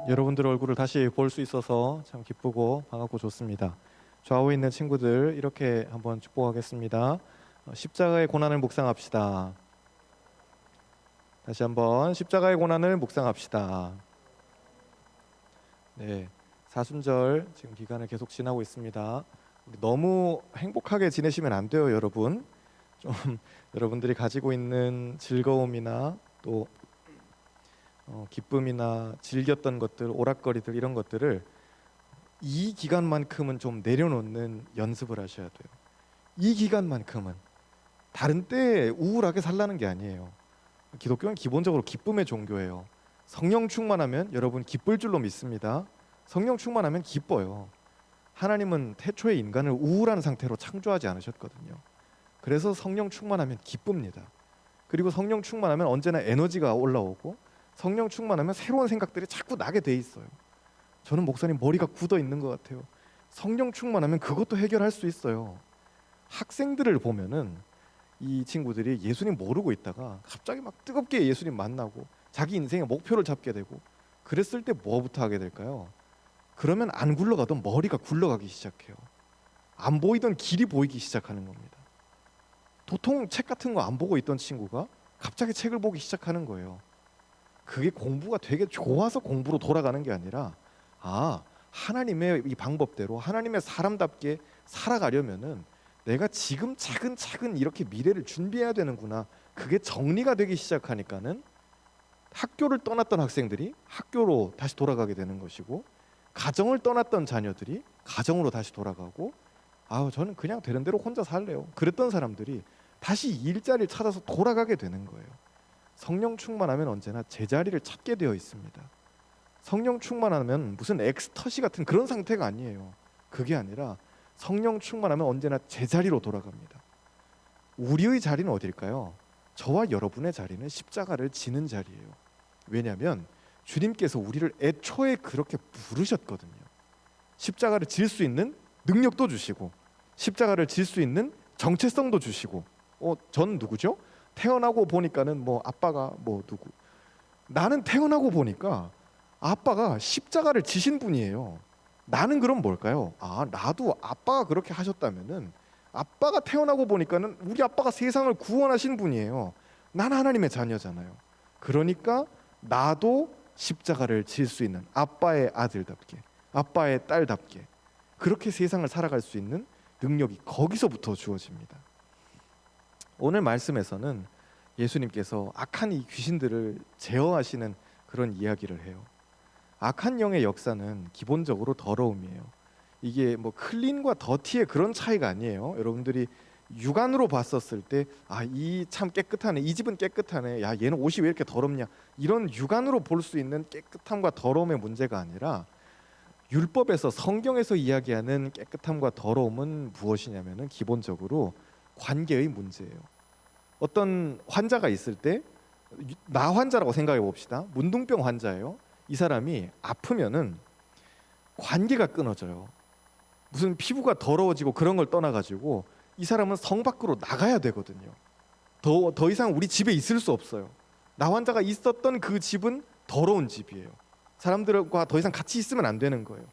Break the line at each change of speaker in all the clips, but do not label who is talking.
여러분들 얼굴을 다시 볼 수 있어서 참 기쁘고 반갑고 좋습니다. 좌우에 있는 친구들 이렇게 한번 축복하겠습니다. 십자가의 고난을 묵상합시다. 다시 한번 십자가의 고난을 묵상합시다. 네, 사순절 지금 기간을 계속 지나고 있습니다. 너무 행복하게 지내시면 안 돼요, 여러분. 좀 여러분들이 가지고 있는 즐거움이나 또 기쁨이나 즐겼던 것들, 오락거리들 이런 것들을 이 기간만큼은 좀 내려놓는 연습을 하셔야 돼요. 이 기간만큼은 다른 때에 우울하게 살라는 게 아니에요. 기독교는 기본적으로 기쁨의 종교예요. 성령 충만하면 여러분 기쁠 줄로 믿습니다. 성령 충만하면 기뻐요. 하나님은 태초에 인간을 우울한 상태로 창조하지 않으셨거든요. 그래서 성령 충만하면 기쁩니다. 그리고 성령 충만하면 언제나 에너지가 올라오고 성령 충만하면 새로운 생각들이 자꾸 나게 돼 있어요. 저는 목사님 머리가 굳어 있는 것 같아요. 성령 충만하면 그것도 해결할 수 있어요. 학생들을 보면은 이 친구들이 예수님 모르고 있다가 갑자기 막 뜨겁게 예수님 만나고 자기 인생의 목표를 잡게 되고 그랬을 때 뭐부터 하게 될까요? 그러면 안 굴러가던 머리가 굴러가기 시작해요. 안 보이던 길이 보이기 시작하는 겁니다. 도통 책 같은 거 안 보고 있던 친구가 갑자기 책을 보기 시작하는 거예요. 그게 공부가 되게 좋아서 공부로 돌아가는 게 아니라 하나님의 이 방법대로 하나님의 사람답게 살아가려면은 내가 지금 차근차근 이렇게 미래를 준비해야 되는구나. 그게 정리가 되기 시작하니까는 학교를 떠났던 학생들이 학교로 다시 돌아가게 되는 것이고 가정을 떠났던 자녀들이 가정으로 다시 돌아가고 저는 그냥 되는 대로 혼자 살래요. 그랬던 사람들이 다시 일자리를 찾아서 돌아가게 되는 거예요. 성령 충만하면 언제나 제자리를 찾게 되어 있습니다. 성령 충만하면 무슨 엑스터시 같은 그런 상태가 아니에요. 그게 아니라 성령 충만하면 언제나 제자리로 돌아갑니다. 우리의 자리는 어딜까요? 저와 여러분의 자리는 십자가를 지는 자리예요. 왜냐하면 주님께서 우리를 애초에 그렇게 부르셨거든요. 십자가를 질 수 있는 능력도 주시고 십자가를 질 수 있는 정체성도 주시고 전 누구죠? 태어나고 보니까는 아빠가 누구 나는 태어나고 보니까 아빠가 십자가를 지신 분이에요. 나는 그럼 뭘까요? 나도 아빠가 그렇게 하셨다면은 아빠가 태어나고 보니까는 우리 아빠가 세상을 구원하신 분이에요. 나는 하나님의 자녀잖아요. 그러니까 나도 십자가를 질 수 있는 아빠의 아들답게 아빠의 딸답게 그렇게 세상을 살아갈 수 있는 능력이 거기서부터 주어집니다. 오늘 말씀에서는 예수님께서 악한 이 귀신들을 제어하시는 그런 이야기를 해요. 악한 영의 역사는 기본적으로 더러움이에요. 이게 클린과 더티의 그런 차이가 아니에요. 여러분들이 육안으로 봤었을 때 이 참 깨끗하네, 이 집은 깨끗하네, 야 얘는 옷이 왜 이렇게 더럽냐, 이런 육안으로 볼 수 있는 깨끗함과 더러움의 문제가 아니라 율법에서 성경에서 이야기하는 깨끗함과 더러움은 무엇이냐면은 기본적으로 관계의 문제예요. 어떤 환자가 있을 때 나 환자라고 생각해 봅시다. 문둥병 환자예요. 이 사람이 아프면은 관계가 끊어져요. 무슨 피부가 더러워지고 그런 걸 떠나가지고 이 사람은 성 밖으로 나가야 되거든요. 더 이상 우리 집에 있을 수 없어요. 나 환자가 있었던 그 집은 더러운 집이에요. 사람들과 더 이상 같이 있으면 안 되는 거예요.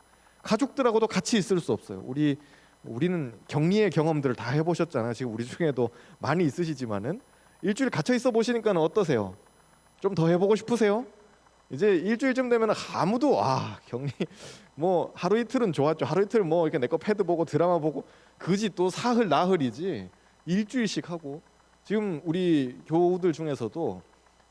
가족들하고도 같이 있을 수 없어요. 우리는 격리의 경험들을 다 해보셨잖아요. 지금 우리 중에도 많이 있으시지만은 일주일 gat혀 있어 보시니까 어떠세요? 좀 더 해보고 싶으세요? 이제 일주일쯤 되면 아무도 격리 하루 이틀은 좋았죠. 하루 이틀 이렇게 내 거 패드 보고 드라마 보고 그지 또 사흘 나흘이지 일주일씩 하고. 지금 우리 교우들 중에서도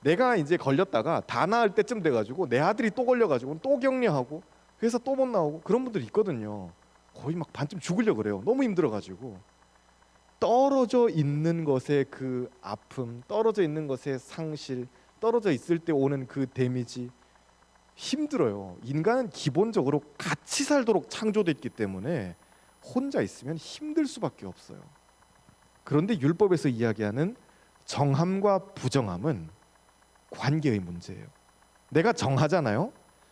내가 이제 걸렸다가 다 나을 때쯤 돼가지고 내 아들이 또 걸려가지고 또 격리하고 회사 또 못 나오고 그런 분들이 있거든요. 거의 막 반쯤 죽으려고 그래요. 너무 힘들어가지고. 떨어져 있는 것의 그 아픔, 떨어져 있는 것의 상실, 떨어져 있을 때 오는 그 데미지 힘들어요. 인간은 기본적으로 같이 살도록 창조됐기 때문에 혼자 있으면 힘들 수밖에 없어요. 그런데 율법에서 이야기하는 정함과 부정함은 관계의 문제예요. 내가 정하잖아요.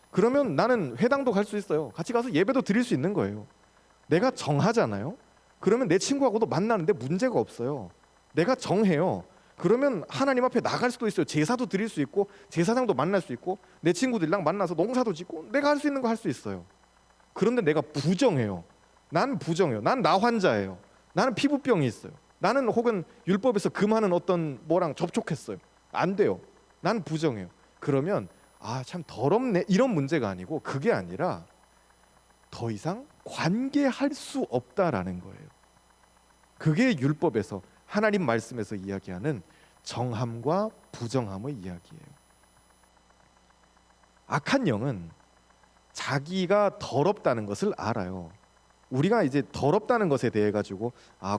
그러면 나는 회당도 갈 수 있어요. 같이 가서 예배도 드릴 수 있는 거예요. 내가 정하잖아요. 그러면 내 친구하고도 만나는데 문제가 없어요. 내가 정해요. 그러면 하나님 앞에 나갈 수도 있어요. 제사도 드릴 수 있고 제사장도 만날 수 있고 내 친구들이랑 만나서 농사도 짓고 내가 할 수 있는 거 할 수 있어요. 그런데 내가 부정해요. 난 부정해요. 난 나 환자예요. 나는 피부병이 있어요. 나는 혹은 율법에서 금하는 어떤 뭐랑 접촉했어요. 안 돼요. 난 부정해요. 그러면 참 더럽네 이런 문제가 아니고 그게 아니라 더 이상 관계할 수 없다라는 거예요. 그게 율법에서 하나님 말씀에서 이야기하는 정함과 부정함의 이야기예요. 악한 영은 자기가 더럽다는 것을 알아요. 우리가 이제 더럽다는 것에 대해 가지고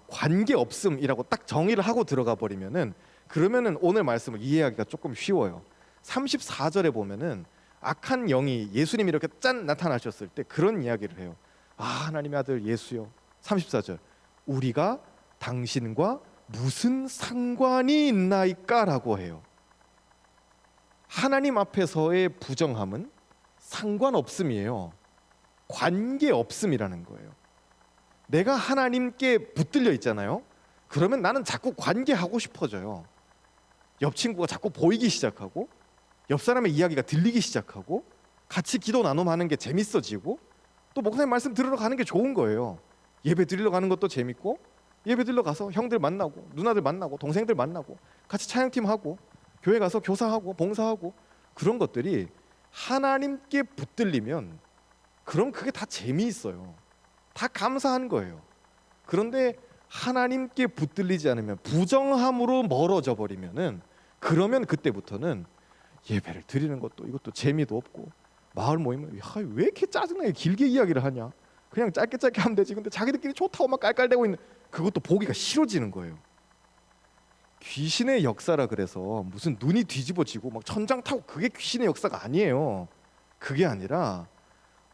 관계 없음이라고 딱 정의를 하고 들어가 버리면은 그러면은 오늘 말씀을 이해하기가 조금 쉬워요. 34절에 보면은 악한 영이 예수님이 이렇게 짠 나타나셨을 때 그런 이야기를 해요. 하나님의 아들 예수여, 34절, 우리가 당신과 무슨 상관이 있나이까라고 해요. 하나님 앞에서의 부정함은 상관없음이에요. 관계 없음이라는 거예요. 내가 하나님께 붙들려 있잖아요. 그러면 나는 자꾸 관계하고 싶어져요. 옆 친구가 자꾸 보이기 시작하고 옆 사람의 이야기가 들리기 시작하고 같이 기도 나눔하는 게 재밌어지고 또 목사님 말씀 들으러 가는 게 좋은 거예요. 예배 드리러 가는 것도 재밌고 예배 드리러 가서 형들 만나고 누나들 만나고 동생들 만나고 같이 찬양팀 하고 교회 가서 교사하고 봉사하고 그런 것들이 하나님께 붙들리면 그럼 그게 다 재미있어요. 다 감사한 거예요. 그런데 하나님께 붙들리지 않으면 부정함으로 멀어져 버리면은 그러면 그때부터는 예배를 드리는 것도 이것도 재미도 없고 마을 모임은 왜 이렇게 짜증나게 길게 이야기를 하냐, 그냥 짧게 하면 되지. 근데 자기들끼리 좋다고 막 깔깔대고 있는 그것도 보기가 싫어지는 거예요. 귀신의 역사라 그래서 무슨 눈이 뒤집어지고 막 천장 타고 그게 귀신의 역사가 아니에요. 그게 아니라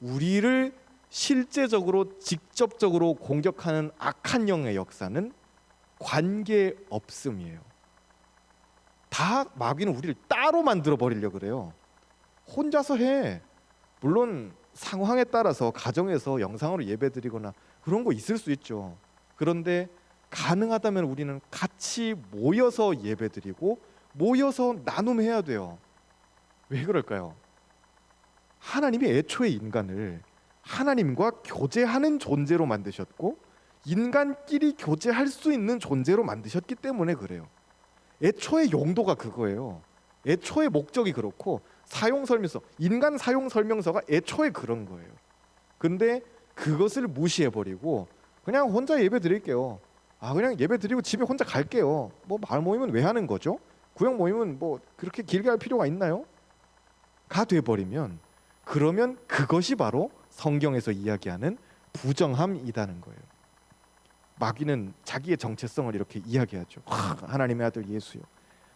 우리를 실제적으로 직접적으로 공격하는 악한 영의 역사는 관계 없음이에요. 다 마귀는 우리를 따로 만들어 버리려고 그래요. 혼자서 해. 물론 상황에 따라서 가정에서 영상으로 예배드리거나 그런 거 있을 수 있죠. 그런데 가능하다면 우리는 같이 모여서 예배드리고 모여서 나눔해야 돼요. 왜 그럴까요? 하나님이 애초에 인간을 하나님과 교제하는 존재로 만드셨고 인간끼리 교제할 수 있는 존재로 만드셨기 때문에 그래요. 애초의 용도가 그거예요. 애초의 목적이 그렇고 사용설명서, 인간 사용설명서가 애초에 그런 거예요. 근데 그것을 무시해버리고 그냥 혼자 예배 드릴게요. 그냥 예배 드리고 집에 혼자 갈게요. 뭐 마을 모임은 왜 하는 거죠? 구역 모임은 뭐 그렇게 길게 할 필요가 있나요? 가 돼버리면 그러면 그것이 바로 성경에서 이야기하는 부정함이라는 거예요. 마귀는 자기의 정체성을 이렇게 이야기하죠. 하나님의 아들 예수요,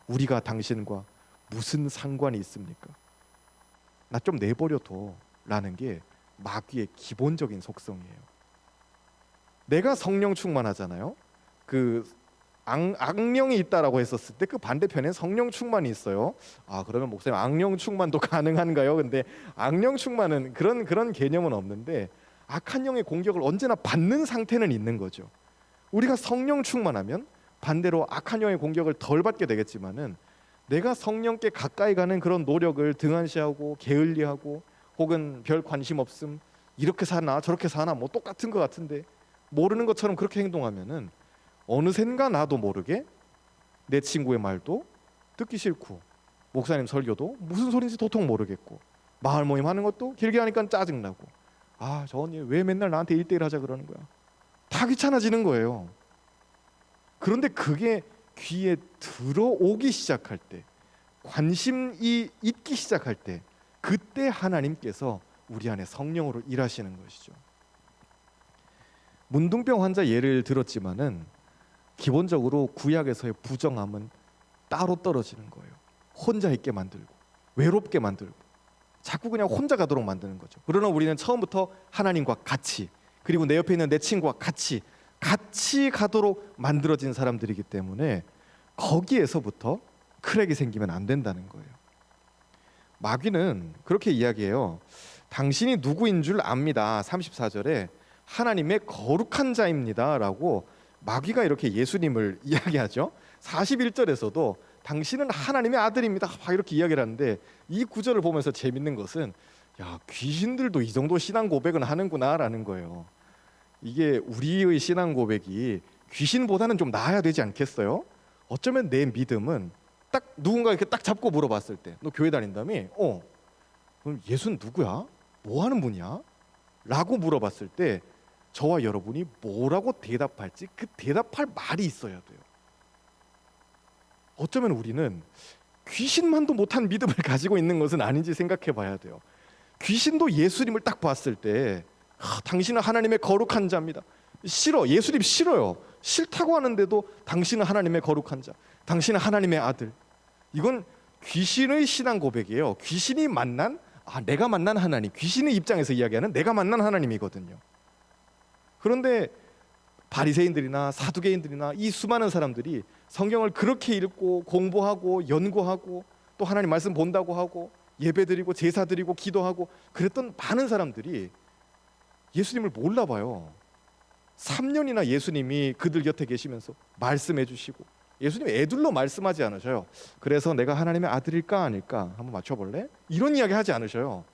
우리가 당신과 무슨 상관이 있습니까? 나 좀 내버려둬 라는 게 마귀의 기본적인 속성이에요. 내가 성령 충만하잖아요. 그 악령이 있다라고 했었을 때 그 반대편에 성령 충만이 있어요. 그러면 목사님 악령 충만도 가능한가요? 근데 악령 충만은 그런 개념은 없는데 악한 영의 공격을 언제나 받는 상태는 있는 거죠. 우리가 성령 충만하면 반대로 악한 영의 공격을 덜 받게 되겠지만은 내가 성령께 가까이 가는 그런 노력을 등한시하고 게을리하고 혹은 별 관심 없음, 이렇게 사나 저렇게 사나 뭐 똑같은 것 같은데 모르는 것처럼 그렇게 행동하면은 어느샌가 나도 모르게 내 친구의 말도 듣기 싫고 목사님 설교도 무슨 소리인지 도통 모르겠고 마을 모임 하는 것도 길게 하니까 짜증나고 저 언니 왜 맨날 나한테 1대1 하자 그러는 거야. 다 귀찮아지는 거예요. 그런데 그게 귀에 들어오기 시작할 때, 관심이 있기 시작할 때, 그때 하나님께서 우리 안에 성령으로 일하시는 것이죠. 문둥병 환자 예를 들었지만은 기본적으로 구약에서의 부정함은 따로 떨어지는 거예요. 혼자 있게 만들고 외롭게 만들고 자꾸 그냥 혼자 가도록 만드는 거죠. 그러나 우리는 처음부터 하나님과 같이, 그리고 내 옆에 있는 내 친구와 같이 가도록 만들어진 사람들이기 때문에 거기에서부터 크랙이 생기면 안 된다는 거예요. 마귀는 그렇게 이야기해요. 당신이 누구인 줄 압니다. 34절에 하나님의 거룩한 자입니다 라고 마귀가 이렇게 예수님을 이야기하죠. 41절에서도 당신은 하나님의 아들입니다 막 이렇게 이야기를 하는데, 이 구절을 보면서 재밌는 것은 야, 귀신들도 이 정도 신앙 고백은 하는구나 라는 거예요. 이게 우리의 신앙 고백이 귀신보다는 좀 나아야 되지 않겠어요? 어쩌면 내 믿음은 딱 누군가 이렇게 딱 잡고 물어봤을 때, 너 교회 다닌다며? 그럼 예수는 누구야? 뭐 하는 분이야? 라고 물어봤을 때 저와 여러분이 뭐라고 대답할지 그 대답할 말이 있어야 돼요. 어쩌면 우리는 귀신만도 못한 믿음을 가지고 있는 것은 아닌지 생각해 봐야 돼요. 귀신도 예수님을 딱 봤을 때 당신은 하나님의 거룩한 자입니다. 싫어, 예수님 싫어요. 싫다고 하는데도 당신은 하나님의 거룩한 자, 당신은 하나님의 아들. 이건 귀신의 신앙 고백이에요. 귀신이 만난, 내가 만난 하나님, 귀신의 입장에서 이야기하는 내가 만난 하나님이거든요. 그런데 바리새인들이나 사두개인들이나 이 수많은 사람들이 성경을 그렇게 읽고 공부하고 연구하고 또 하나님 말씀 본다고 하고 예배드리고 제사드리고 기도하고 그랬던 많은 사람들이 예수님을 몰라봐요. 3년이나 예수님이 그들 곁에 계시면서 말씀해 주시고, 예수님 애들로 말씀하지 않으셔요. 그래서 내가 하나님의 아들일까 아닐까 한번 맞춰볼래? 이런 이야기 하지 않으셔요.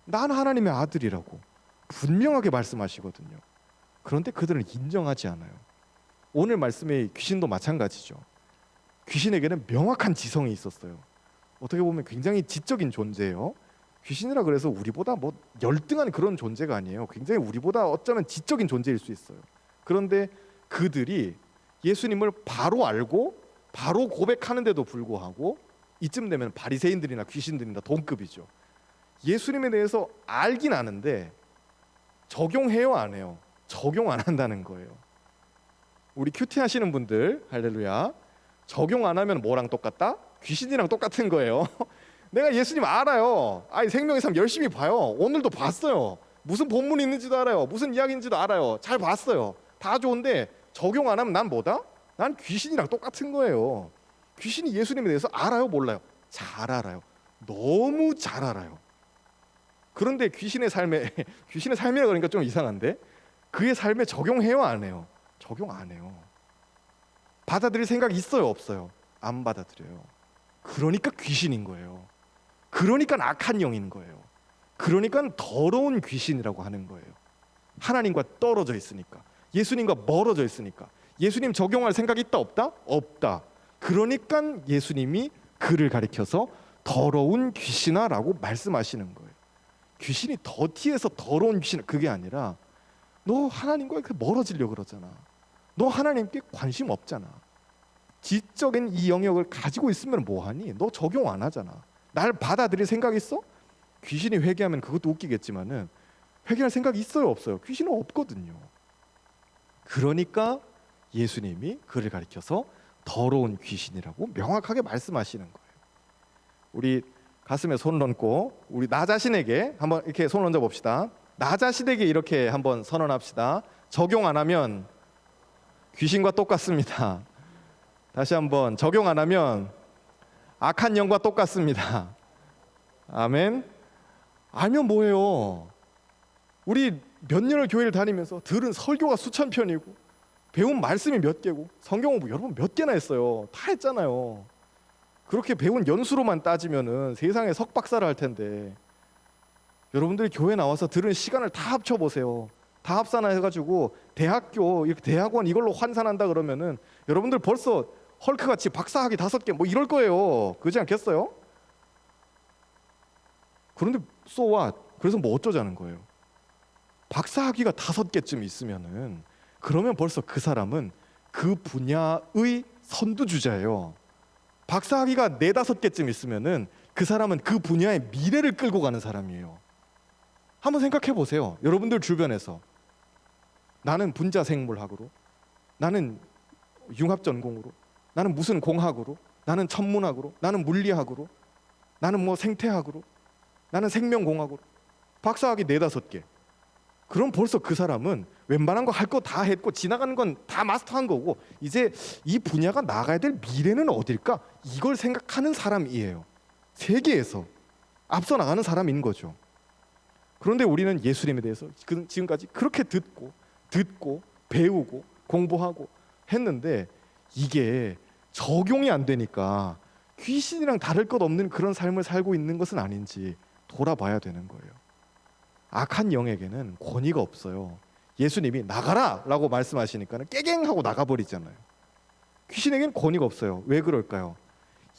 난 하나님의 아들이라고 분명하게 말씀하시거든요. 그런데 그들은 인정하지 않아요. 오늘 말씀의 귀신도 마찬가지죠. 귀신에게는 명확한 지성이 있었어요. 어떻게 보면 굉장히 지적인 존재예요. 귀신이라 그래서 우리보다 뭐 열등한 그런 존재가 아니에요. 굉장히 우리보다 어쩌면 지적인 존재일 수 있어요. 그런데 그들이 예수님을 바로 알고 바로 고백하는데도 불구하고 이쯤 되면 바리새인들이나 귀신들이나 동급이죠. 예수님에 대해서 알긴 아는데 적용해요, 안 해요? 적용 안 한다는 거예요. 우리 큐티 하시는 분들 할렐루야, 적용 안 하면 뭐랑 똑같다? 귀신이랑 똑같은 거예요. 내가 예수님 알아요. 생명의 삶 열심히 봐요. 오늘도 봤어요. 무슨 본문이 있는지도 알아요. 무슨 이야기인지도 알아요. 잘 봤어요. 다 좋은데 적용 안 하면 난 뭐다? 난 귀신이랑 똑같은 거예요. 귀신이 예수님에 대해서 알아요, 몰라요? 잘 알아요. 너무 잘 알아요. 그런데 귀신의 삶에 귀신의 삶이라 그러니까 좀 이상한데, 그의 삶에 적용해요, 안 해요? 적용 안 해요. 받아들일 생각이 있어요, 없어요? 안 받아들여요. 그러니까 귀신인 거예요. 그러니까 악한 영인 거예요. 그러니까 더러운 귀신이라고 하는 거예요. 하나님과 떨어져 있으니까, 예수님과 멀어져 있으니까. 예수님 적용할 생각이 있다, 없다? 없다. 그러니까 예수님이 그를 가리켜서 더러운 귀신아라고 말씀하시는 거예요. 귀신이 더티해서 더러운 귀신, 그게 아니라 너 하나님과 이렇게 멀어지려고 그러잖아. 너 하나님께 관심 없잖아. 지적인 이 영역을 가지고 있으면 뭐하니? 너 적용 안 하잖아. 날 받아들일 생각 있어? 귀신이 회개하면 그것도 웃기겠지만은 회개할 생각이 있어요, 없어요? 귀신은 없거든요. 그러니까 예수님이 그를 가리켜서 더러운 귀신이라고 명확하게 말씀하시는 거예요. 우리 가슴에 손을 얹고 우리 나 자신에게 한번 이렇게 손을 얹어 봅시다. 나 자신에게 이렇게 한번 선언합시다. 적용 안 하면 귀신과 똑같습니다. 다시 한번, 적용 안 하면 악한 영과 똑같습니다. 아멘. 알면 뭐해요? 우리 몇 년을 교회를 다니면서 들은 설교가 수천 편이고 배운 말씀이 몇 개고 성경 공부 여러분 몇 개나 했어요. 다 했잖아요. 그렇게 배운 연수로만 따지면은 세상에 석박사를 할 텐데, 여러분들이 교회 나와서 들은 시간을 다 합쳐 보세요. 다 합산해 가지고 대학교 이렇게 대학원 이걸로 환산한다 그러면은 여러분들 벌써 헐크같이 박사학위 5개 뭐 이럴 거예요. 그러지 않겠어요? 그런데 so what? 그래서 뭐 어쩌자는 거예요? 박사학위가 5개쯤 있으면은 그러면 벌써 그 사람은 그 분야의 선두주자예요. 박사학위가 4-5개쯤 있으면은 그 사람은 그 분야의 미래를 끌고 가는 사람이에요. 한번 생각해 보세요. 여러분들 주변에서 나는 분자생물학으로, 나는 융합전공으로, 나는 무슨 공학으로, 나는 천문학으로, 나는 물리학으로, 나는 뭐 생태학으로, 나는 생명공학으로 박사학위 4-5개. 그럼 벌써 그 사람은 웬만한 거 할 거 다 했고 지나가는 건 다 마스터한 거고 이제 이 분야가 나가야 될 미래는 어딜까? 이걸 생각하는 사람이에요. 세계에서 앞서 나가는 사람인 거죠. 그런데 우리는 예수님에 대해서 지금까지 그렇게 듣고 배우고 공부하고 했는데 이게 적용이 안 되니까 귀신이랑 다를 것 없는 그런 삶을 살고 있는 것은 아닌지 돌아봐야 되는 거예요. 악한 영에게는 권위가 없어요. 예수님이 나가라 라고 말씀하시니까 깨갱하고 나가버리잖아요. 귀신에게는 권위가 없어요. 왜 그럴까요?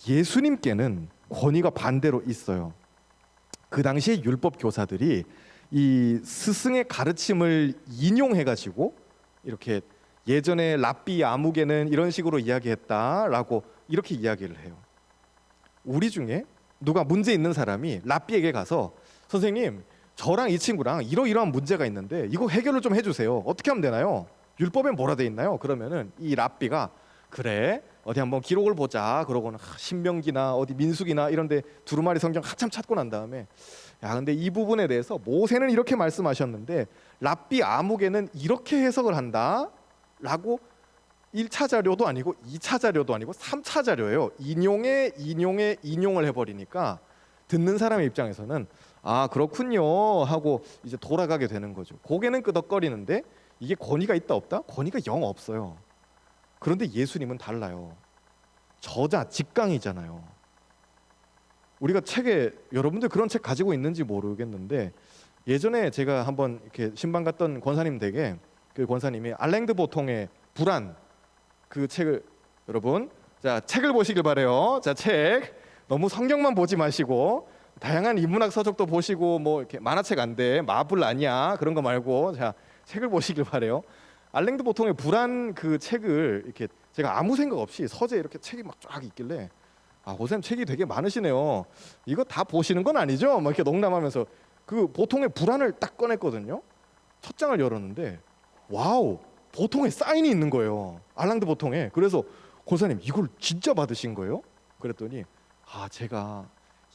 예수님께는 권위가 반대로 있어요. 그 당시에 율법 교사들이 이 스승의 가르침을 인용해가지고 이렇게 예전에 랍비 아무개는 이런 식으로 이야기했다라고 이렇게 이야기를 해요. 우리 중에 누가 문제 있는 사람이 랍비에게 가서 선생님 저랑 이 친구랑 이러이러한 문제가 있는데 이거 해결을 좀 해주세요. 어떻게 하면 되나요? 율법에 뭐라 돼 있나요? 그러면은 이 랍비가 그래 어디 한번 기록을 보자 그러고는 신명기나 어디 민수기나 이런데 두루마리 성경 한참 찾고 난 다음에 야 근데 이 부분에 대해서 모세는 이렇게 말씀하셨는데 랍비 아무개는 이렇게 해석을 한다 라고 1차 자료도 아니고 2차 자료도 아니고 3차 자료예요. 인용을 해버리니까 듣는 사람의 입장에서는 아 그렇군요 하고 이제 돌아가게 되는 거죠. 고개는 끄덕거리는데 이게 권위가 있다 없다? 권위가 영 없어요. 그런데 예수님은 달라요. 저자 직강이잖아요. 우리가 책에 여러분들 그런 책 가지고 있는지 모르겠는데 예전에 제가 한번 이렇게 신방 갔던 권사님 댁에 그 권사님이 알랭드 보통의 불안 그 책을 여러분 자 책을 보시길 바래요. 자 책 너무 성경만 보지 마시고 다양한 인문학 서적도 보시고 뭐 이렇게 만화책 안 돼 마블 아니야 그런 거 말고 자 책을 보시길 바래요. 알랭드 보통의 불안 그 책을 이렇게 제가 아무 생각 없이 서재에 이렇게 책이 막 쫙 있길래 아 고쌤 책이 되게 많으시네요. 이거 다 보시는 건 아니죠? 막 이렇게 농담하면서 그 보통의 불안을 딱 꺼냈거든요. 첫 장을 열었는데 와우 보통에 사인이 있는 거예요. 알랑드 보통에. 그래서 권사님 이걸 진짜 받으신 거예요? 그랬더니 아 제가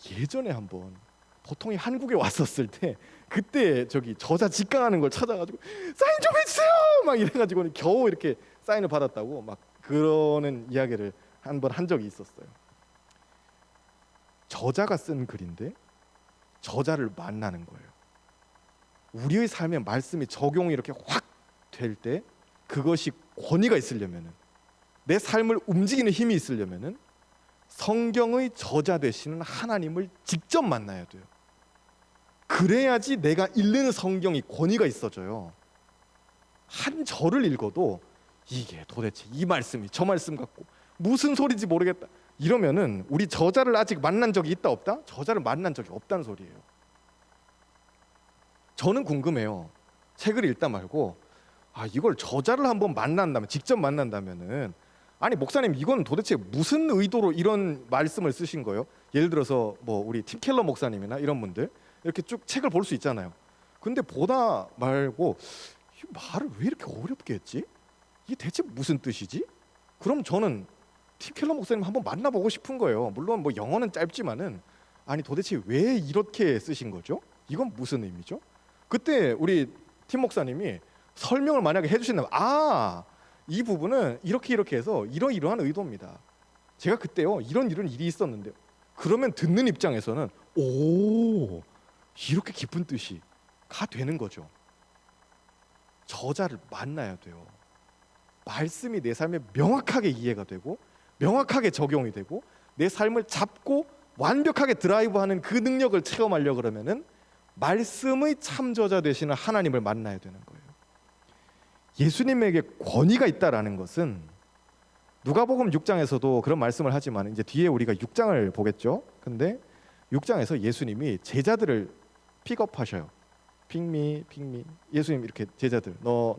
예전에 한번 보통이 한국에 왔었을 때 그때 저기 저자 직강하는 걸 찾아가지고 사인 좀 해주세요 막 이래가지고 겨우 이렇게 사인을 받았다고 막 그러는 이야기를 한번 한 적이 있었어요. 저자가 쓴 글인데 저자를 만나는 거예요. 우리의 삶에 말씀이 적용이 이렇게 확 될 때 그것이 권위가 있으려면은 내 삶을 움직이는 힘이 있으려면은 성경의 저자 되시는 하나님을 직접 만나야 돼요. 그래야지 내가 읽는 성경이 권위가 있어져요. 한 절을 읽어도 이게 도대체 이 말씀이 저 말씀 같고 무슨 소리인지 모르겠다 이러면은 우리 저자를 아직 만난 적이 있다 없다? 저자를 만난 적이 없다는 소리예요. 저는 궁금해요. 책을 읽다 말고 아 이걸 저자를 한번 만난다면 직접 만난다면은 아니 목사님 이건 도대체 무슨 의도로 이런 말씀을 쓰신 거예요? 예를 들어서 뭐 우리 팀 켈러 목사님이나 이런 분들 이렇게 쭉 책을 볼 수 있잖아요. 근데 보다 말고 이 말을 왜 이렇게 어렵게 했지? 이게 대체 무슨 뜻이지? 그럼 저는 팀 켈러 목사님 한번 만나보고 싶은 거예요. 물론 뭐 영어는 짧지만은 아니 도대체 왜 이렇게 쓰신 거죠? 이건 무슨 의미죠? 그때 우리 팀 목사님이 설명을 만약에 해주신다면 이 부분은 이렇게 해서 이러이러한 의도입니다. 제가 그때요 이런 일이 있었는데요. 그러면 듣는 입장에서는 오 이렇게 깊은 뜻이 가 되는 거죠. 저자를 만나야 돼요. 말씀이 내 삶에 명확하게 이해가 되고 명확하게 적용이 되고 내 삶을 잡고 완벽하게 드라이브하는 그 능력을 체험하려고 그러면은 말씀의 참저자 되시는 하나님을 만나야 되는 거예요. 예수님에게 권위가 있다라는 것은 누가복음 6장에서도 그런 말씀을 하지만 이제 뒤에 우리가 6장을 보겠죠. 근데 6장에서 예수님이 제자들을 픽업하셔요. 픽미 예수님 이렇게 제자들 너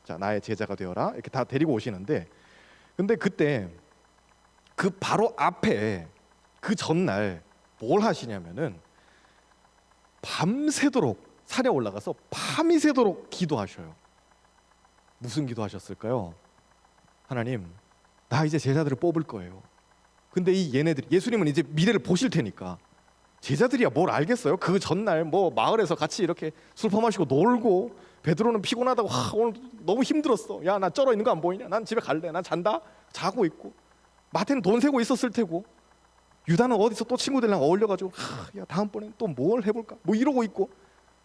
자 나의 제자가 되어라 이렇게 다 데리고 오시는데 근데 그때 그 바로 앞에 그 전날 뭘 하시냐면은 밤새도록 산에 올라가서 밤이 새도록 기도하셔요. 무슨 기도하셨을까요? 하나님, 나 이제 제자들을 뽑을 거예요. 근데 이 얘네들이 예수님은 이제 미래를 보실 테니까 제자들이야 뭘 알겠어요? 그 전날 뭐 마을에서 같이 이렇게 술 퍼마시고 놀고 베드로는 피곤하다고 오늘 너무 힘들었어. 야, 나 쩔어 있는 거 안 보이냐? 난 집에 갈래. 난 잔다. 자고 있고 마태는 돈 세고 있었을 테고 유다는 어디서 또 친구들이랑 어울려가지고 야 다음번엔 또 뭘 해볼까? 뭐 이러고 있고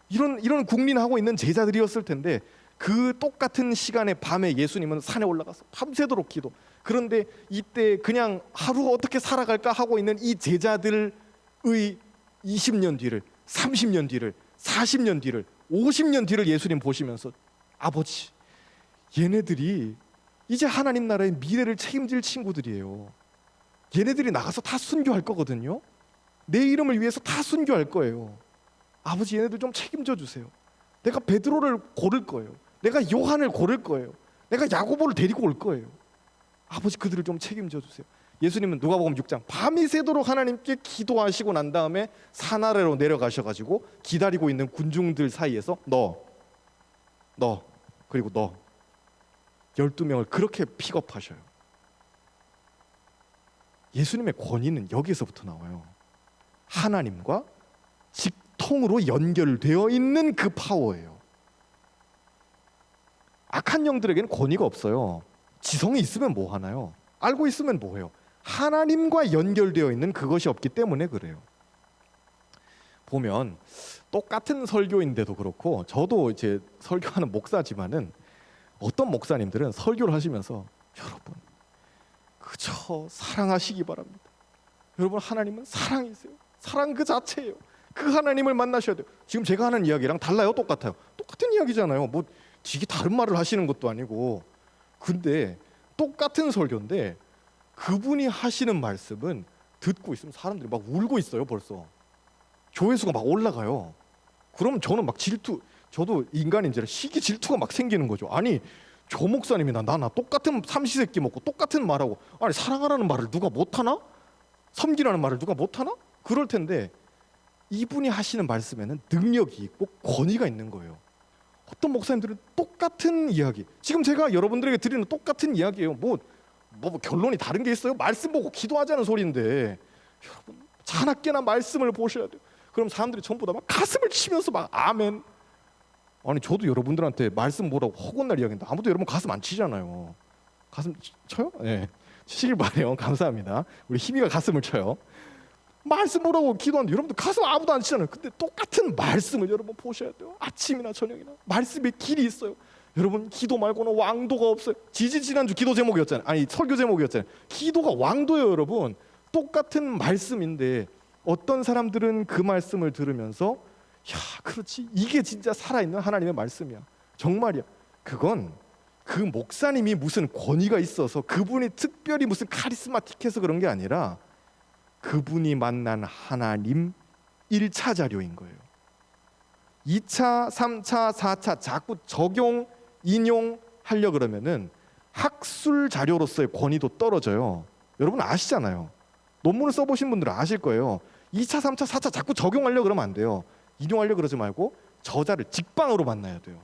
이런 국린하고 있는 제자들이었을 텐데 그 똑같은 시간에 밤에 예수님은 산에 올라가서 밤새도록 기도. 그런데 이때 그냥 하루 어떻게 살아갈까 하고 있는 이 제자들의 20년 뒤를, 30년 뒤를, 40년 뒤를, 50년 뒤를 예수님 보시면서 아버지, 얘네들이 이제 하나님 나라의 미래를 책임질 친구들이에요. 얘네들이 나가서 다 순교할 거거든요. 내 이름을 위해서 다 순교할 거예요. 아버지, 얘네들 좀 책임져 주세요. 내가 베드로를 고를 거예요. 내가 요한을 고를 거예요. 내가 야고보를 데리고 올 거예요. 아버지, 그들을 좀 책임져 주세요. 예수님은 누가복음 6장 밤이 새도록 하나님께 기도하시고 난 다음에 산 아래로 내려가셔가지고 기다리고 있는 군중들 사이에서 너 그리고 너 12명을 그렇게 픽업하셔요. 예수님의 권위는 여기에서부터 나와요. 하나님과 직통으로 연결되어 있는 그 파워예요. 악한 영들에게는 권위가 없어요. 지성이 있으면 뭐 하나요? 알고 있으면 뭐해요? 하나님과 연결되어 있는 그것이 없기 때문에 그래요. 보면 똑같은 설교인데도 그렇고, 저도 이제 설교하는 목사지만은 어떤 목사님들은 설교를 하시면서 여러분 그저 사랑하시기 바랍니다. 여러분, 하나님은 사랑이세요. 사랑 그 자체예요. 그 하나님을 만나셔야 돼요. 지금 제가 하는 이야기랑 달라요? 똑같아요? 똑같은 이야기잖아요. 뭐 되게 다른 말을 하시는 것도 아니고. 근데 똑같은 설교인데 그분이 하시는 말씀은 듣고 있으면 사람들이 막 울고 있어요. 벌써 조회수가 막 올라가요. 그럼 저는 막 질투, 저도 인간인지라 시기 질투가 막 생기는 거죠. 아니, 저 목사님이나 나나 똑같은 삼시세끼 먹고 똑같은 말하고, 아니 사랑하라는 말을 누가 못하나? 섬기라는 말을 누가 못하나? 그럴 텐데 이분이 하시는 말씀에는 능력이 있고 권위가 있는 거예요. 어떤 목사님들은 똑같은 이야기, 지금 제가 여러분들에게 드리는 똑같은 이야기예요. 뭐 결론이 다른 게 있어요? 말씀 보고 기도하자는 소리인데, 여러분 자나깨나 말씀을 보셔야 돼요. 그럼 사람들이 전부 다 막 가슴을 치면서 막 아멘. 아니, 저도 여러분들한테 말씀 보라고 허구날 이야기인데 아무도 여러분 가슴 안 치잖아요. 가슴 쳐요? 네, 치시길 바래요. 감사합니다. 우리 희비가 가슴을 쳐요. 말씀 보라고 기도하는데 여러분들 가슴 아무도 안 치잖아요. 근데 똑같은 말씀을 여러분 보셔야 돼요. 아침이나 저녁이나 말씀의 길이 있어요. 여러분, 기도 말고는 왕도가 없어요. 지난주 기도 제목이었잖아요. 아니, 설교 제목이었잖아요. 기도가 왕도예요. 여러분, 똑같은 말씀인데 어떤 사람들은 그 말씀을 들으면서 야, 그렇지, 이게 진짜 살아있는 하나님의 말씀이야, 정말이야. 그건 그 목사님이 무슨 권위가 있어서, 그분이 특별히 무슨 카리스마틱해서 그런 게 아니라 그분이 만난 하나님 1차 자료인 거예요. 2차, 3차, 4차 자꾸 적용, 인용하려 그러면은 학술 자료로서의 권위도 떨어져요. 여러분 아시잖아요. 논문을 써보신 분들은 아실 거예요. 2차, 3차, 4차 자꾸 적용하려 그러면 안 돼요. 인용하려 그러지 말고 저자를 직방으로 만나야 돼요.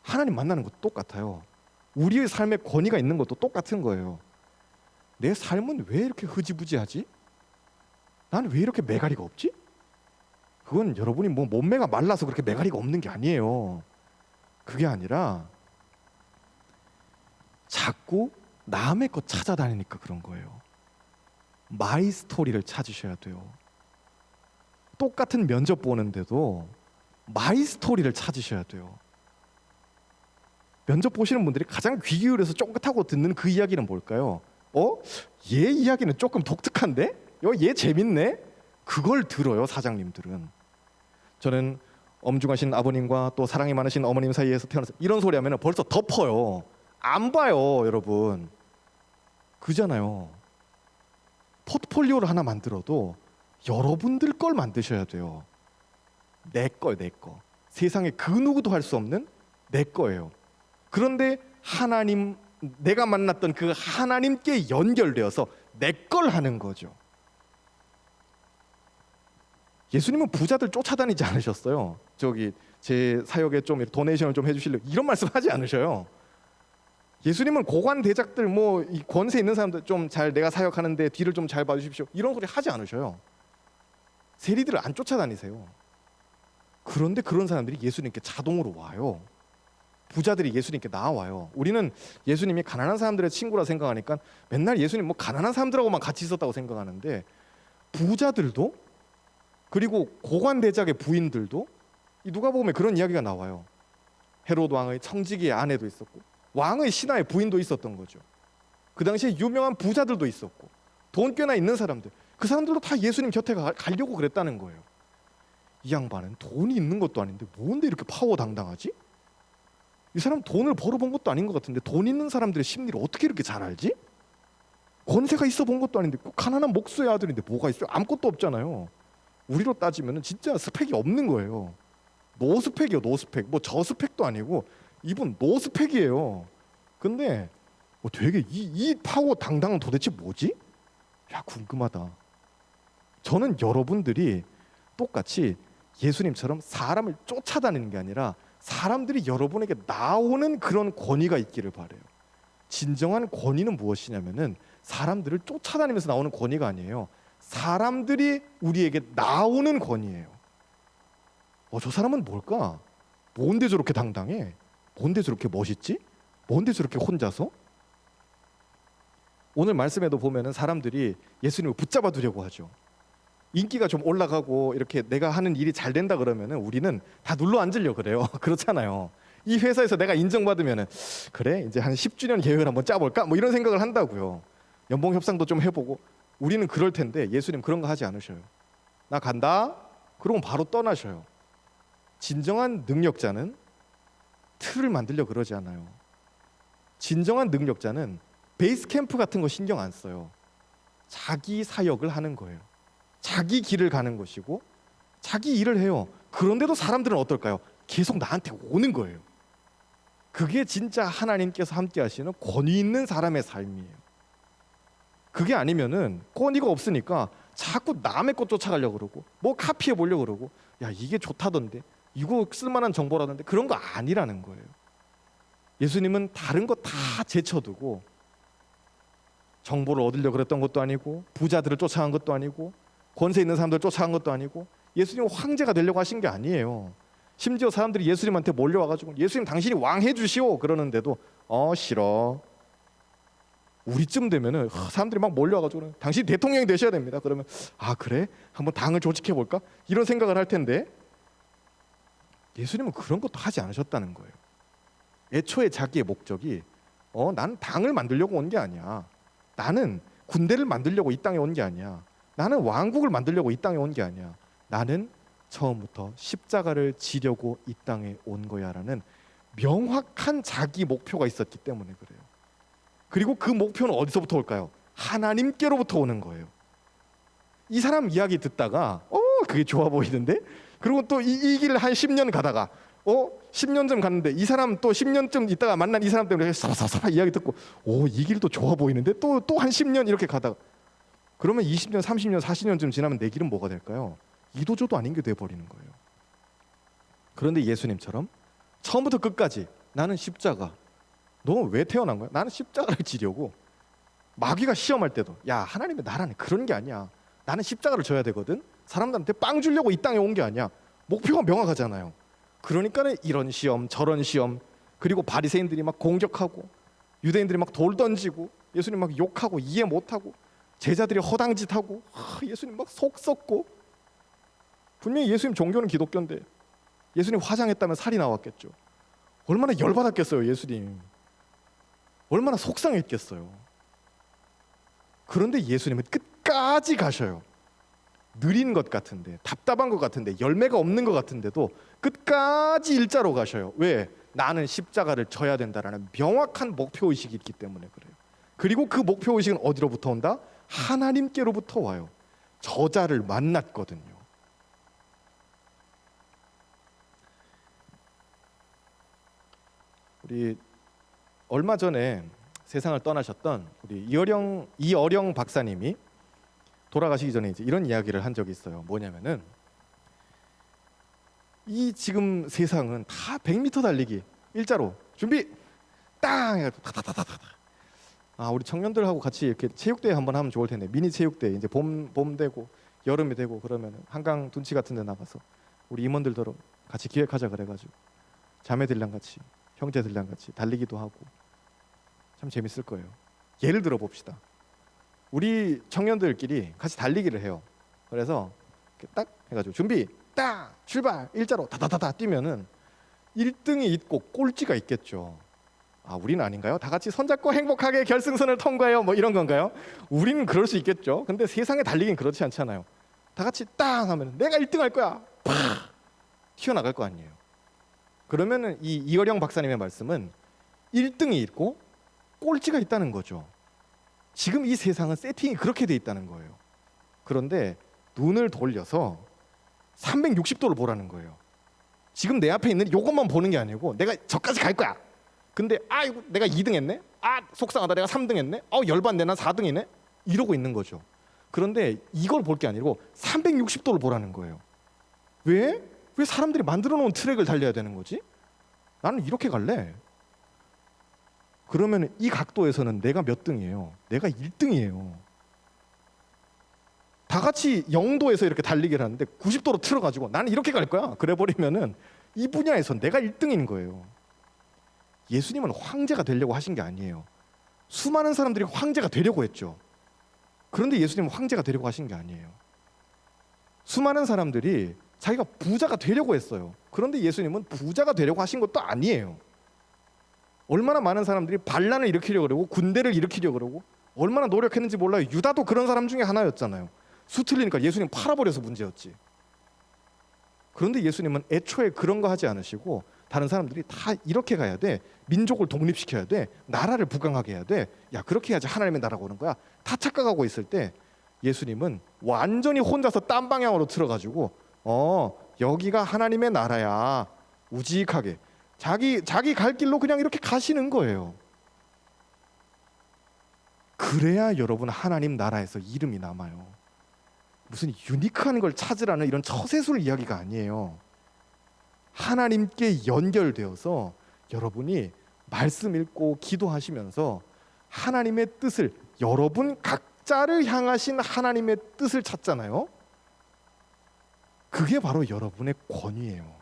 하나님 만나는 것도 똑같아요. 우리의 삶에 권위가 있는 것도 똑같은 거예요. 내 삶은 왜 이렇게 흐지부지하지? 나는 왜 이렇게 매가리가 없지? 그건 여러분이 뭐 몸매가 말라서 그렇게 매가리가 없는 게 아니에요. 그게 아니라 자꾸 남의 것 찾아다니니까 그런 거예요. 마이 스토리를 찾으셔야 돼요. 똑같은 면접 보는데도 마이 스토리를 찾으셔야 돼요. 면접 보시는 분들이 가장 귀 기울여서 쫑긋하고 듣는 그 이야기는 뭘까요? 얘 이야기는 조금 독특한데? 얘 재밌네? 그걸 들어요, 사장님들은. 저는 엄중하신 아버님과 또 사랑이 많으신 어머님 사이에서 태어났어요. 이런 소리 하면 벌써 덮어요. 안 봐요, 여러분. 그잖아요. 포트폴리오를 하나 만들어도 여러분들 걸 만드셔야 돼요. 내 거예요, 내 거. 세상에 그 누구도 할 수 없는 내 거예요. 그런데 하나님, 내가 만났던 그 하나님께 연결되어서 내 걸 하는 거죠. 예수님은 부자들 쫓아다니지 않으셨어요. 저기 제 사역에 좀 도네이션을 좀 해주실래요? 이런 말씀 하지 않으셔요. 예수님은 고관 대작들, 뭐 이 권세 있는 사람들 좀 잘, 내가 사역하는데 뒤를 좀 잘 봐주십시오, 이런 소리 하지 않으셔요. 세리들을 안 쫓아다니세요. 그런데 그런 사람들이 예수님께 자동으로 와요. 부자들이 예수님께 나와요. 우리는 예수님이 가난한 사람들의 친구라 생각하니까 맨날 예수님 뭐 가난한 사람들하고만 같이 있었다고 생각하는데, 부자들도, 그리고 고관 대작의 부인들도, 누가복음에 그런 이야기가 나와요. 헤롯 왕의 청지기의 아내도 있었고 왕의 신하의 부인도 있었던 거죠. 그 당시에 유명한 부자들도 있었고 돈 꽤나 있는 사람들, 그 사람들도 다 예수님 곁에 가려고 그랬다는 거예요. 이 양반은 돈이 있는 것도 아닌데 뭔데 이렇게 파워당당하지? 이 사람 돈을 벌어본 것도 아닌 것 같은데 돈 있는 사람들의 심리를 어떻게 이렇게 잘 알지? 권세가 있어 본 것도 아닌데 꼭 가난한 목수의 아들인데 뭐가 있어요? 아무것도 없잖아요. 우리로 따지면 진짜 스펙이 없는 거예요. 노스펙이요, 노스펙. 뭐 저스펙도 아니고 이분 노스펙이에요. 근데 되게 이 파워 당당은 도대체 뭐지? 야, 궁금하다. 저는 여러분들이 똑같이 예수님처럼 사람을 쫓아다니는 게 아니라 사람들이 여러분에게 나오는 그런 권위가 있기를 바라요. 진정한 권위는 무엇이냐면은 사람들을 쫓아다니면서 나오는 권위가 아니에요. 사람들이 우리에게 나오는 권위예요. 저 사람은 뭘까? 뭔데 저렇게 당당해? 뭔데 저렇게 멋있지? 뭔데 저렇게 혼자서? 오늘 말씀에도 보면은 사람들이 예수님을 붙잡아 두려고 하죠. 인기가 좀 올라가고 이렇게 내가 하는 일이 잘 된다 그러면은 우리는 다 눌러 앉으려고 그래요. 그렇잖아요. 이 회사에서 내가 인정받으면은 그래 이제 한 10주년 계획을 한번 짜볼까? 뭐 이런 생각을 한다고요. 연봉 협상도 좀 해보고. 우리는 그럴 텐데 예수님 그런 거 하지 않으셔요. 나 간다. 그러면 바로 떠나셔요. 진정한 능력자는 틀을 만들려 그러지 않아요. 진정한 능력자는 베이스 캠프 같은 거 신경 안 써요. 자기 사역을 하는 거예요. 자기 길을 가는 것이고 자기 일을 해요. 그런데도 사람들은 어떨까요? 계속 나한테 오는 거예요. 그게 진짜 하나님께서 함께 하시는 권위 있는 사람의 삶이에요. 그게 아니면은 권위가 없으니까 자꾸 남의 것 쫓아가려고 그러고 뭐 카피해 보려고 그러고 야 이게 좋다던데 이거 쓸만한 정보라던데 그런 거 아니라는 거예요. 예수님은 다른 거 다 제쳐두고 정보를 얻으려고 그랬던 것도 아니고 부자들을 쫓아간 것도 아니고 권세 있는 사람들을 쫓아간 것도 아니고 예수님은 황제가 되려고 하신 게 아니에요. 심지어 사람들이 예수님한테 몰려와가지고 예수님 당신이 왕 해주시오 그러는데도 싫어. 우리쯤 되면은 사람들이 막 몰려와가지고 당신 대통령이 되셔야 됩니다. 그러면 그래? 한번 당을 조직해 볼까? 이런 생각을 할 텐데 예수님은 그런 것도 하지 않으셨다는 거예요. 애초에 자기의 목적이 나는 당을 만들려고 온 게 아니야. 나는 군대를 만들려고 이 땅에 온 게 아니야. 나는 왕국을 만들려고 이 땅에 온 게 아니야. 나는 처음부터 십자가를 지려고 이 땅에 온 거야라는 명확한 자기 목표가 있었기 때문에 그래요. 그리고 그 목표는 어디서부터 올까요? 하나님께로부터 오는 거예요. 이 사람 이야기 듣다가 그게 좋아 보이는데 그리고 또 이 길을 한 10년 가다가 10년쯤 갔는데 이 사람 또 10년쯤 있다가 만난 이 사람 때문에 사바사바 이야기 듣고 이 길도 좋아 보이는데 또 한 10년 이렇게 가다가 그러면 20년, 30년, 40년쯤 지나면 내 길은 뭐가 될까요? 이도저도 아닌 게 돼버리는 거예요. 그런데 예수님처럼 처음부터 끝까지 나는 십자가. 너 왜 태어난 거야? 나는 십자가를 지려고. 마귀가 시험할 때도 야 하나님의 나라는 그런 게 아니야. 나는 십자가를 져야 되거든. 사람들한테 빵 주려고 이 땅에 온 게 아니야. 목표가 명확하잖아요. 그러니까 이런 시험 저런 시험 그리고 바리새인들이 막 공격하고 유대인들이 막 돌 던지고 예수님 막 욕하고 이해 못하고 제자들이 허당짓하고 예수님 막 속 썩고 분명히 예수님 종교는 기독교인데 예수님 화장했다면 살이 나왔겠죠. 얼마나 열받았겠어요. 예수님 얼마나 속상했겠어요. 그런데 예수님은 끝까지 가셔요. 느린 것 같은데 답답한 것 같은데 열매가 없는 것 같은데도 끝까지 일자로 가셔요. 왜? 나는 십자가를 져야 된다라는 명확한 목표의식이 있기 때문에 그래요. 그리고 그 목표의식은 어디로부터 온다? 하나님께로부터 와요. 저자를 만났거든요. 우리 얼마 전에 세상을 떠나셨던 우리 이어령 박사님이 돌아가시기 전에 이제 이런 이야기를 한 적이 있어요. 뭐냐면은 이 지금 세상은 다 100m 달리기 일자로 준비 땅 해가지고 타타타타타. 우리 청년들하고 같이 이렇게 체육대회 한번 하면 좋을 텐데 미니 체육대회 이제 봄 되고 여름이 되고 그러면 한강 둔치 같은 데 나가서 우리 임원들도 같이 기획하자 그래가지고 자매들이랑 같이 형제들이랑 같이 달리기도 하고 참 재밌을 거예요. 예를 들어 봅시다. 우리 청년들끼리 같이 달리기를 해요. 그래서 이렇게 딱 해가지고 준비 딱 출발 일자로 다다다다 뛰면은 1등이 있고 꼴찌가 있겠죠. 아, 우리는 아닌가요? 다 같이 손잡고 행복하게 결승선을 통과해요. 뭐 이런 건가요? 우리는 그럴 수 있겠죠. 근데 세상에 달리긴 그렇지 않잖아요. 다 같이 땅 하면 내가 1등 할 거야. 팍! 튀어나갈 거 아니에요. 그러면은 이 이어령 박사님의 말씀은 1등이 있고 꼴찌가 있다는 거죠. 지금 이 세상은 세팅이 그렇게 돼 있다는 거예요. 그런데 눈을 돌려서 360도를 보라는 거예요. 지금 내 앞에 있는 이것만 보는 게 아니고 내가 저까지 갈 거야. 근데 이거 내가 2등 했네? 속상하다, 내가 3등 했네? 열받네, 난 4등이네? 이러고 있는 거죠. 그런데 이걸 볼 게 아니고 360도를 보라는 거예요. 왜? 왜 사람들이 만들어 놓은 트랙을 달려야 되는 거지? 나는 이렇게 갈래. 그러면 이 각도에서는 내가 몇 등이에요? 내가 1등이에요. 다 같이 0도에서 이렇게 달리기를 하는데 90도로 틀어가지고 나는 이렇게 갈 거야. 그래 버리면은 이 분야에서 내가 1등인 거예요. 예수님은 황제가 되려고 하신 게 아니에요. 수많은 사람들이 황제가 되려고 했죠. 그런데 예수님은 황제가 되려고 하신 게 아니에요. 수많은 사람들이 자기가 부자가 되려고 했어요. 그런데 예수님은 부자가 되려고 하신 것도 아니에요. 얼마나 많은 사람들이 반란을 일으키려고 그러고 군대를 일으키려고 그러고 얼마나 노력했는지 몰라요. 유다도 그런 사람 중에 하나였잖아요. 수 틀리니까 예수님 팔아버려서 문제였지. 그런데 예수님은 애초에 그런 거 하지 않으시고 다른 사람들이 다 이렇게 가야 돼. 민족을 독립시켜야 돼. 나라를 부강하게 해야 돼. 야, 그렇게 해야지 하나님의 나라가 오는 거야. 다 착각하고 있을 때 예수님은 완전히 혼자서 딴 방향으로 틀어가지고 여기가 하나님의 나라야. 우직하게 자기 갈 길로 그냥 이렇게 가시는 거예요. 그래야 여러분 하나님 나라에서 이름이 남아요. 무슨 유니크한 걸 찾으라는 이런 처세술 이야기가 아니에요. 하나님께 연결되어서 여러분이 말씀 읽고 기도하시면서 하나님의 뜻을, 여러분 각자를 향하신 하나님의 뜻을 찾잖아요. 그게 바로 여러분의 권위예요.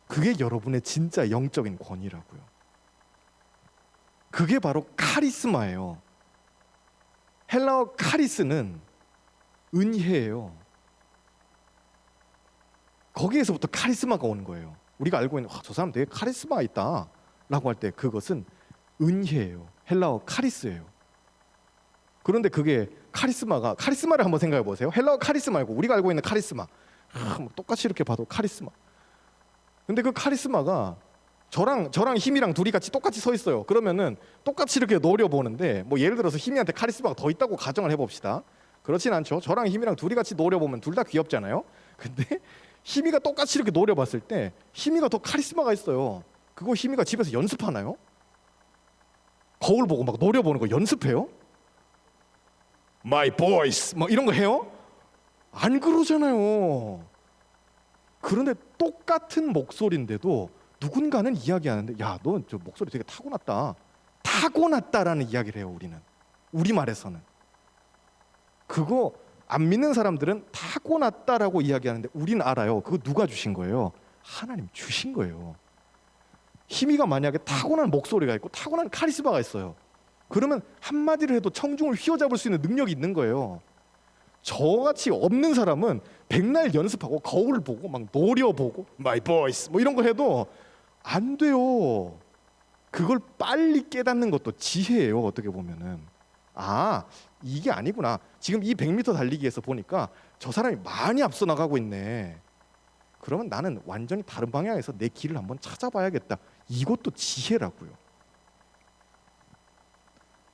그게 여러분의 진짜 영적인 권위라고요. 그게 바로 카리스마예요. 헬라어 카리스는 은혜예요. 거기에서부터 카리스마가 오는 거예요. 우리가 알고 있는 저 사람 되게 카리스마가 있다 라고 할 때 그것은 은혜예요. 헬라어 카리스예요. 그런데 그게 카리스마를 한번 생각해 보세요. 헬라어 카리스마 말고 우리가 알고 있는 카리스마, 뭐 똑같이 이렇게 봐도 카리스마. 근데 그 카리스마가 저랑 힘이랑 둘이 같이 똑같이 서 있어요. 그러면은 똑같이 이렇게 노려보는데, 뭐 예를 들어서 힘이한테 카리스마가 더 있다고 가정을 해봅시다. 그렇진 않죠. 저랑 힘이랑 둘이 같이 노려보면 둘 다 귀엽잖아요. 근데 힘이가 똑같이 이렇게 노려봤을 때 힘이가 더 카리스마가 있어요. 그거 힘이가 집에서 연습하나요? 거울 보고 막 노려보는 거 연습해요? My voice 막 이런 거 해요? 안 그러잖아요. 그런데 똑같은 목소리인데도 누군가는 이야기하는데, 야, 너 저 목소리 되게 타고났다라는 이야기를 해요. 우리 말에서는. 그거 안 믿는 사람들은 타고났다라고 이야기하는데 우리는 알아요. 그거 누가 주신 거예요? 하나님 주신 거예요. 희미가 만약에 타고난 목소리가 있고 타고난 카리스마가 있어요. 그러면 한마디를 해도 청중을 휘어잡을 수 있는 능력이 있는 거예요. 저같이 없는 사람은 백날 연습하고 거울을 보고 막 노려보고 My voice 뭐 이런 거 해도 안 돼요. 그걸 빨리 깨닫는 것도 지혜예요. 어떻게 보면은 이게 아니구나. 지금 이 100m 달리기에서 보니까 저 사람이 많이 앞서 나가고 있네. 그러면 나는 완전히 다른 방향에서 내 길을 한번 찾아봐야겠다. 이것도 지혜라고요.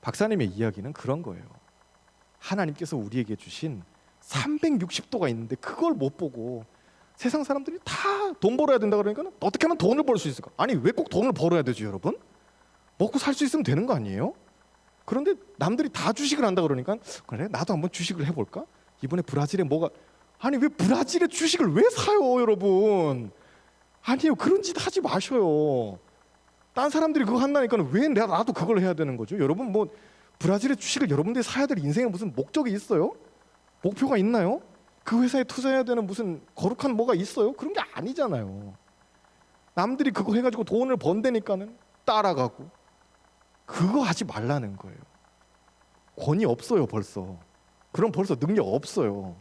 박사님의 이야기는 그런 거예요. 하나님께서 우리에게 주신 360도가 있는데 그걸 못 보고 세상 사람들이 다 돈 벌어야 된다 그러니까 어떻게 하면 돈을 벌 수 있을까? 아니, 왜 꼭 돈을 벌어야 되지, 여러분? 먹고 살 수 있으면 되는 거 아니에요? 그런데 남들이 다 주식을 한다 그러니까 그래, 나도 한번 주식을 해볼까? 이번에 브라질에 아니, 왜 브라질의 주식을 왜 사요, 여러분? 아니에요, 그런 짓 하지 마셔요. 딴 사람들이 그거 한다니까 왜 나도 그걸 해야 되는 거죠? 여러분, 뭐 브라질의 주식을 여러분들이 사야 될 인생에 무슨 목적이 있어요? 목표가 있나요? 그 회사에 투자해야 되는 무슨 거룩한 뭐가 있어요? 그런 게 아니잖아요. 남들이 그거 해가지고 돈을 번다니까는 따라가고. 그거 하지 말라는 거예요. 권위 없어요, 벌써. 그럼 벌써 능력 없어요.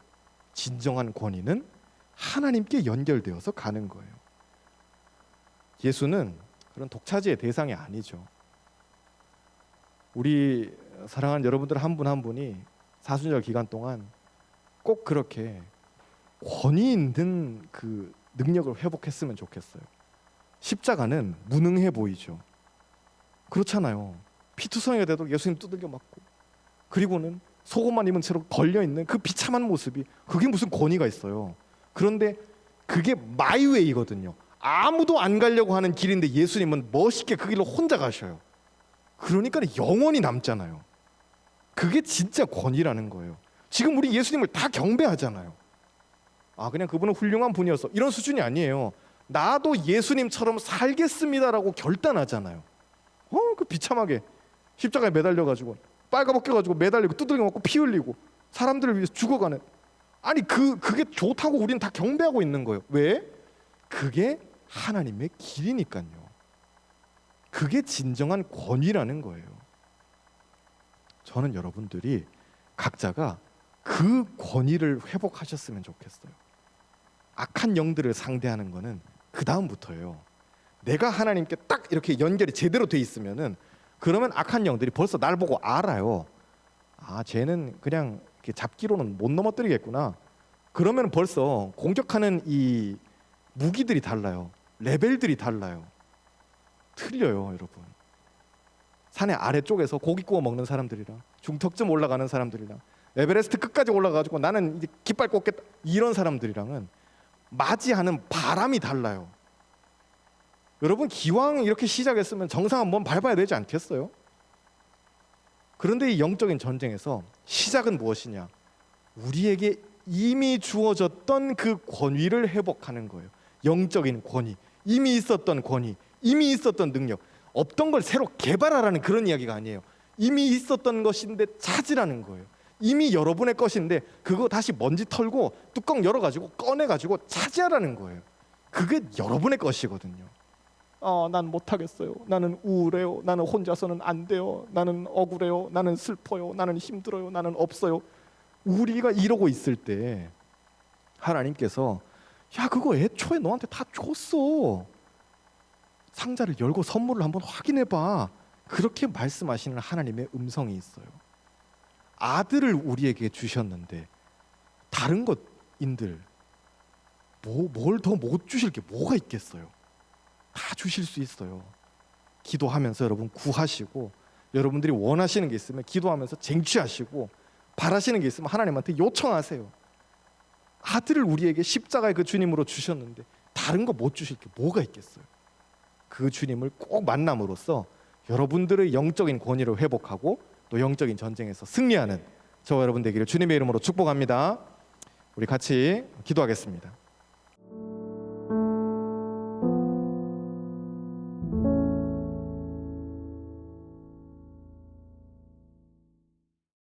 진정한 권위는 하나님께 연결되어서 가는 거예요. 예수는 그런 독차지의 대상이 아니죠. 우리 사랑하는 여러분들 한 분 한 분이 사순절 기간 동안 꼭 그렇게 권위 있는 그 능력을 회복했으면 좋겠어요. 십자가는 무능해 보이죠. 그렇잖아요. 피투성이가 돼도 예수님 두들겨 맞고, 그리고는 속옷만 입은 채로 걸려있는 그 비참한 모습이, 그게 무슨 권위가 있어요. 그런데 그게 마이웨이거든요. 아무도 안 가려고 하는 길인데 예수님은 멋있게 그 길로 혼자 가셔요. 그러니까 영원히 남잖아요. 그게 진짜 권위라는 거예요. 지금 우리 예수님을 다 경배하잖아요. 그냥 그분은 훌륭한 분이어서, 이런 수준이 아니에요. 나도 예수님처럼 살겠습니다라고 결단하잖아요. 그 비참하게 십자가에 매달려가지고 빨가벗겨가지고 매달리고 두들겨 맞고 피 흘리고 사람들을 위해서 죽어가는, 아니 그게 좋다고 우리는 다 경배하고 있는 거예요. 왜? 그게 하나님의 길이니까요. 그게 진정한 권위라는 거예요. 저는 여러분들이 각자가 그 권위를 회복하셨으면 좋겠어요. 악한 영들을 상대하는 거는 그 다음부터예요. 내가 하나님께 딱 이렇게 연결이 제대로 돼 있으면은, 그러면 악한 영들이 벌써 날 보고 알아요. 쟤는 그냥 이렇게 잡기로는 못 넘어뜨리겠구나. 그러면 벌써 공격하는 이 무기들이 달라요. 레벨들이 달라요. 틀려요, 여러분. 산의 아래쪽에서 고기 구워 먹는 사람들이랑 중턱쯤 올라가는 사람들이랑 에베레스트 끝까지 올라가지고 나는 이제 깃발 꽂겠다, 이런 사람들이랑은 맞이하는 바람이 달라요. 여러분, 기왕 이렇게 시작했으면 정상 한번 밟아야 되지 않겠어요? 그런데 이 영적인 전쟁에서 시작은 무엇이냐? 우리에게 이미 주어졌던 그 권위를 회복하는 거예요. 영적인 권위, 이미 있었던 권위, 이미 있었던 능력. 없던 걸 새로 개발하라는 그런 이야기가 아니에요. 이미 있었던 것인데 찾으라는 거예요. 이미 여러분의 것인데 그거 다시 먼지 털고 뚜껑 열어가지고 꺼내가지고 차지하라는 거예요. 그게 여러분의 것이거든요. 난 못하겠어요. 나는 우울해요. 나는 혼자서는 안 돼요. 나는 억울해요. 나는 슬퍼요. 나는 힘들어요. 나는 없어요. 우리가 이러고 있을 때 하나님께서 그거 애초에 너한테 다 줬어. 상자를 열고 선물을 한번 확인해봐. 그렇게 말씀하시는 하나님의 음성이 있어요. 아들을 우리에게 주셨는데 다른 것인들 뭘 더 못 주실 게 뭐가 있겠어요? 다 주실 수 있어요. 기도하면서 여러분 구하시고, 여러분들이 원하시는 게 있으면 기도하면서 쟁취하시고, 바라시는 게 있으면 하나님한테 요청하세요. 아들을 우리에게 십자가의 그 주님으로 주셨는데 다른 거 못 주실 게 뭐가 있겠어요? 그 주님을 꼭 만남으로써 여러분들의 영적인 권위를 회복하고 또 영적인 전쟁에서 승리하는 저와 여러분 되기를 주님의 이름으로 축복합니다. 우리 같이 기도하겠습니다.